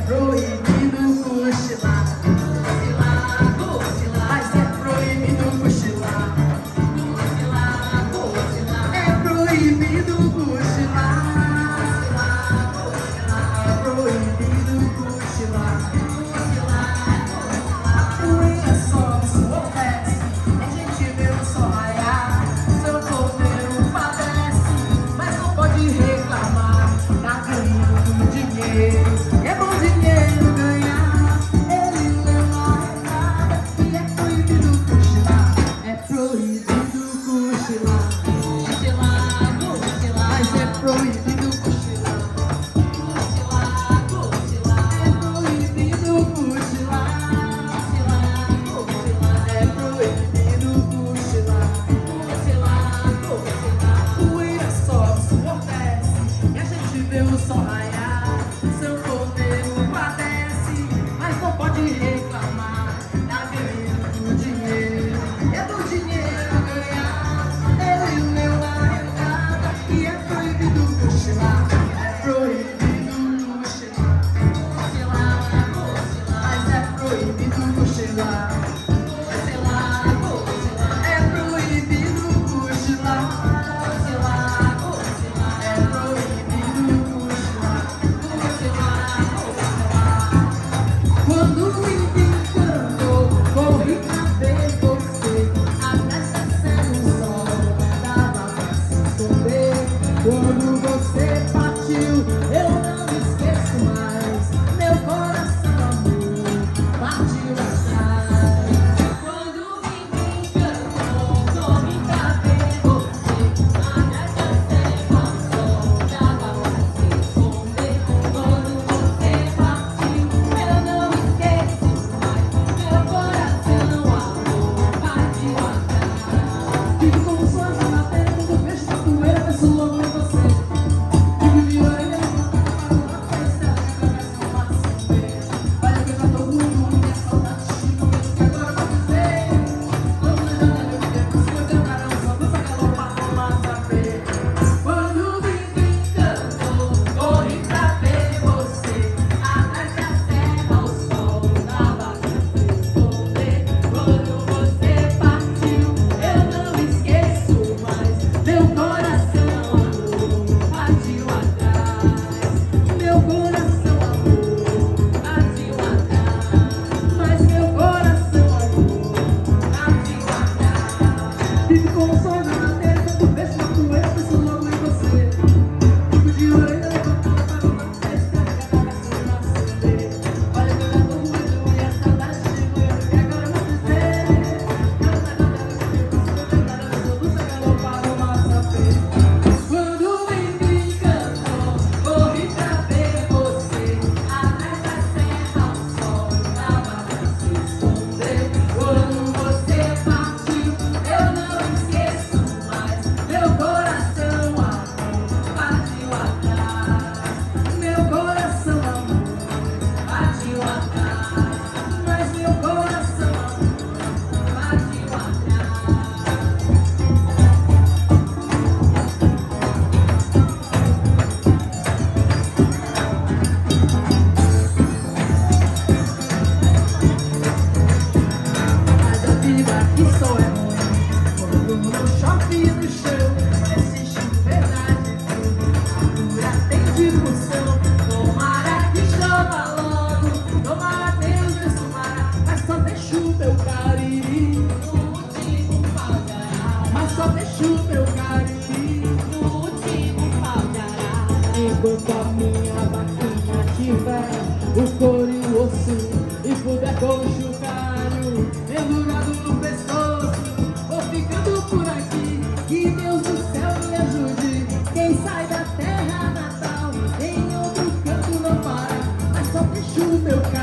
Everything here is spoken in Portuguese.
proibido cochilar. Cochilar, cochilar. Mas é proibido cochilar. Cochilar, cochilar. É proibido cochilar. Cochilar, cochilar. É proibido cochilar. Cochilar, cochilar. Poeira sobe, suor desce, a gente vê o sol raiar. Seu cordeiro padece, mas não pode reclamar. Tá ganhando dinheiro, é bom dinheiro ganhar. Ele leva a recada e é proibido cochilar. É proibido cochilar. Cochilar, cochilar. Mas é proibido cochilar. Cochilar, cochilar. É proibido cochilar. Cochilar, cochilar. É proibido cochilar. Cochilar, cochilar. Poeira sobe, suor desce, e a gente vê o sol raiar. Seu cordeiro padece, mas não pode reclamar. Tá ganhando dinheiro, é bom dinheiro ganhar. Ele leu a recada e é proibido cochilar. É proibido cochilar. Cochilar, cochilar. Mas é proibido cochilar. Cochilar, cochilar. É proibido cochilar. Cochilar, cochilar. É proibido cochilar. Cochilar, cochilar. Quando me encantou, corri pra ver você. Atrás da o sol dava pra se esconder. Quando você partiu, eu não esqueço mais. Meu coração, amor, partiu atrás. Quando me encantou, corri pra ver você. Atrás da o sol dava pra se esconder. Quando você partiu, eu não esqueço mais. Meu coração, amor, partiu atrás. Fico como sonho na matéria, quando vejo a poeira, penso logo em você. Fico de orelha levantada para uma festa, atravessa o mar sem ver. Olha que eu já tô ruim, minha saudade estica, medo que agora vai dizer. Quando na janela eu vi você, eu tenho carão, só dança galopar no mar saber. Quando me encantou, corri pra ver você. Atrás da serra, o sol dava pra se esconder. Quando você partiu, eu não esqueço mais. Meu coração, amor, partiu atrás. Meu coração, amor, partiu atrás. Mas meu coração, amor, partiu atrás. Vive como sonho na matéria, quando vejo uma poeira, penso logo em você. Fico de orelha levantada para uma festa, atravessa o mar sem ver. Olha que eu já tô ruim, e a saudade chegou, eu que agora vou dizer. Quando na janela eu vi você, eu tenho carão, só dança galopar no mar saber. Quando me encantou, corri pra ver você. Atrás da serra, o sol dava pra se esconder. Quando você partiu, eu não esqueço mais. Meu coração, amor, partiu atrás. Meu coração, amor, partiu atrás. Mas meu coração, amor, partiu atrás. Mas a vida aqui só é ruim quando não chove no chão. Parece chuveira de tudo, a cura tem discussão. Tomara que chova logo, tomara Deus Deus tomara. Mas só deixa o meu carinho no último pau de arara. Mas só deixa o meu carinho no último pau de arara. Enquanto a minha vaquinha tiver o couro e o osso e puder conjugalho pendurado no pescoço, vou ficando por aqui. Que Deus do céu me ajude. Quem sai da terra natal em outro canto não para. Mas só deixa o meu carinho